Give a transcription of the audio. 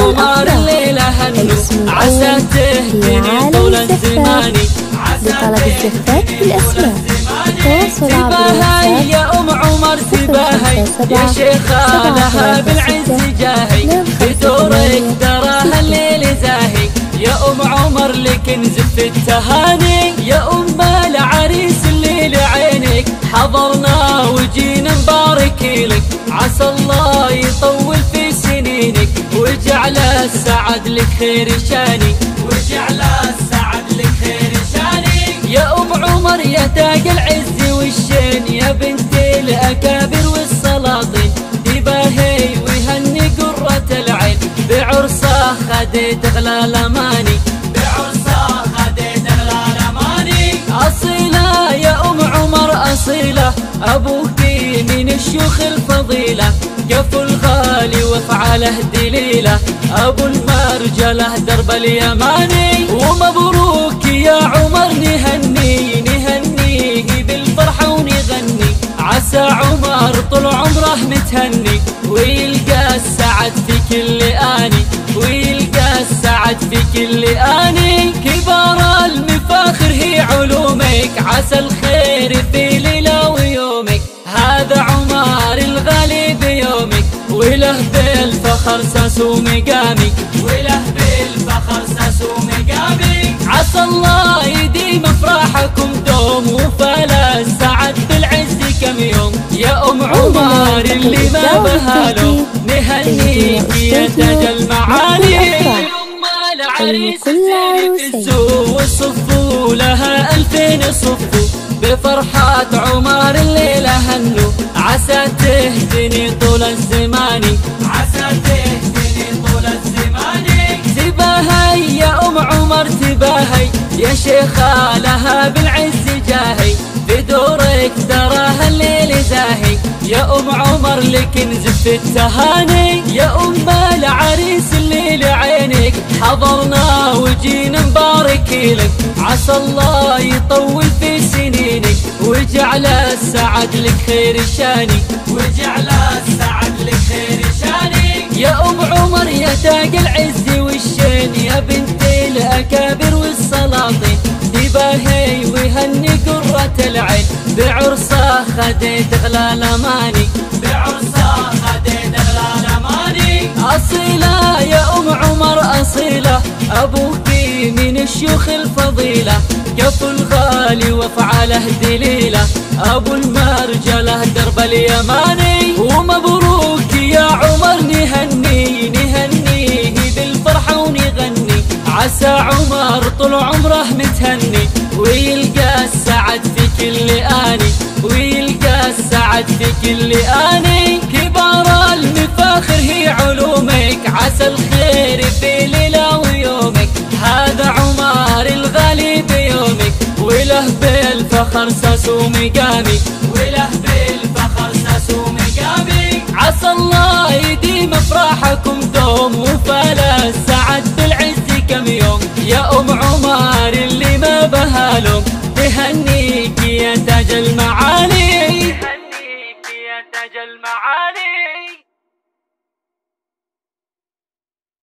عمر الليلة هنو عسى تهديني طول الزمان. لطلب الزفات بالأسماء تواصل عبر يا أم عمر تباهي يا شيخة لها بالعز جاهي بدورك تراها الليل زاهي. يا أم عمر لك نزف التهاني يا أم العريس اللي لعينك حضرنا وجينا نبارك لك. عسى الله يطول في سنينك ويجعل السعد لك خير شاني ويجعل السعد لك خير شاني. يا أم عمر يا تاج العز والشين يا بنت الأكابر والسلاطين يباهي ويهني قرة العين بعرسه خديت أغلى الأماني بعرسه خديت أغلى الأماني. أصيلة يا أم عمر أصيلة أبوك من الشيوخ الفضيلة قف الغالي وافعاله دليله أبو المرجله درب اليماني. ومبروك يا عمر نهنيه بالفرحة ونغني عسى عمر طول عمره متهني ويلقى السعد في كل آني ويلقى السعد في كل آني. كبار المفاخر هي علومك عسى الخير في ليلة ويومك هذا عمر الغالي بيومك وله بالفخر ساس ومقامي وله بالفخر ساس ومقامي. عسى الله يديم افراحكم دوم وفلا السعد بالعز كم يوم. يا أم عمر اللي ما بهالو نهنيك يا تاج المعالي. أم العريس في الزو والصفو لها 2000 صفو بفرحة عمر الليلة هنو عسى تهدني طول الزمان عسى تهدني طول الزمان. تباهي يا أم عمر تباهي يا شيخة لها بالعز جاهي بدورك تراها الليل زاهي. يا أم عمر لك نزف التهاني يا أم العريس اللي لعينك حضرنا وجينا نبارك لك. عسى الله يطول في سنينك ويجعل السعد لك خير شاني ويجعل السعد لك خير شاني. يا أم عمر يا تاج العز والشين يا بنت الأكابر والسلاطين تباهي ويهني قرة العين بعرسه خديت أغلى الأماني بعرسه خديت أغلى الأماني. أصيلة يا أم عمر أصيلة أبوك من الشيوخ الفضيلة قف الغالي وافعاله دليله أبو المرجله درب اليماني. ومبروك يا عمر نهنيه بالفرحة ونغني عسى عمر طول عمره متهني ويلقى السعد في كل آني ويلقى السعد في كل آني. كبار المفاخر هي علومك عسى الخير في ليلة ويومك هذا عمر الغالي بيومك وله بالفخر ساس ومقامي وله بالفخر ساس ومقامي. عسى الله يديم افراحكم دوم وفلا السعد بالعز كم يوم. يا أم عمر اللي ما بهالوم تهنيك يا تاج المعالي تهنيك يا تاج المعالي.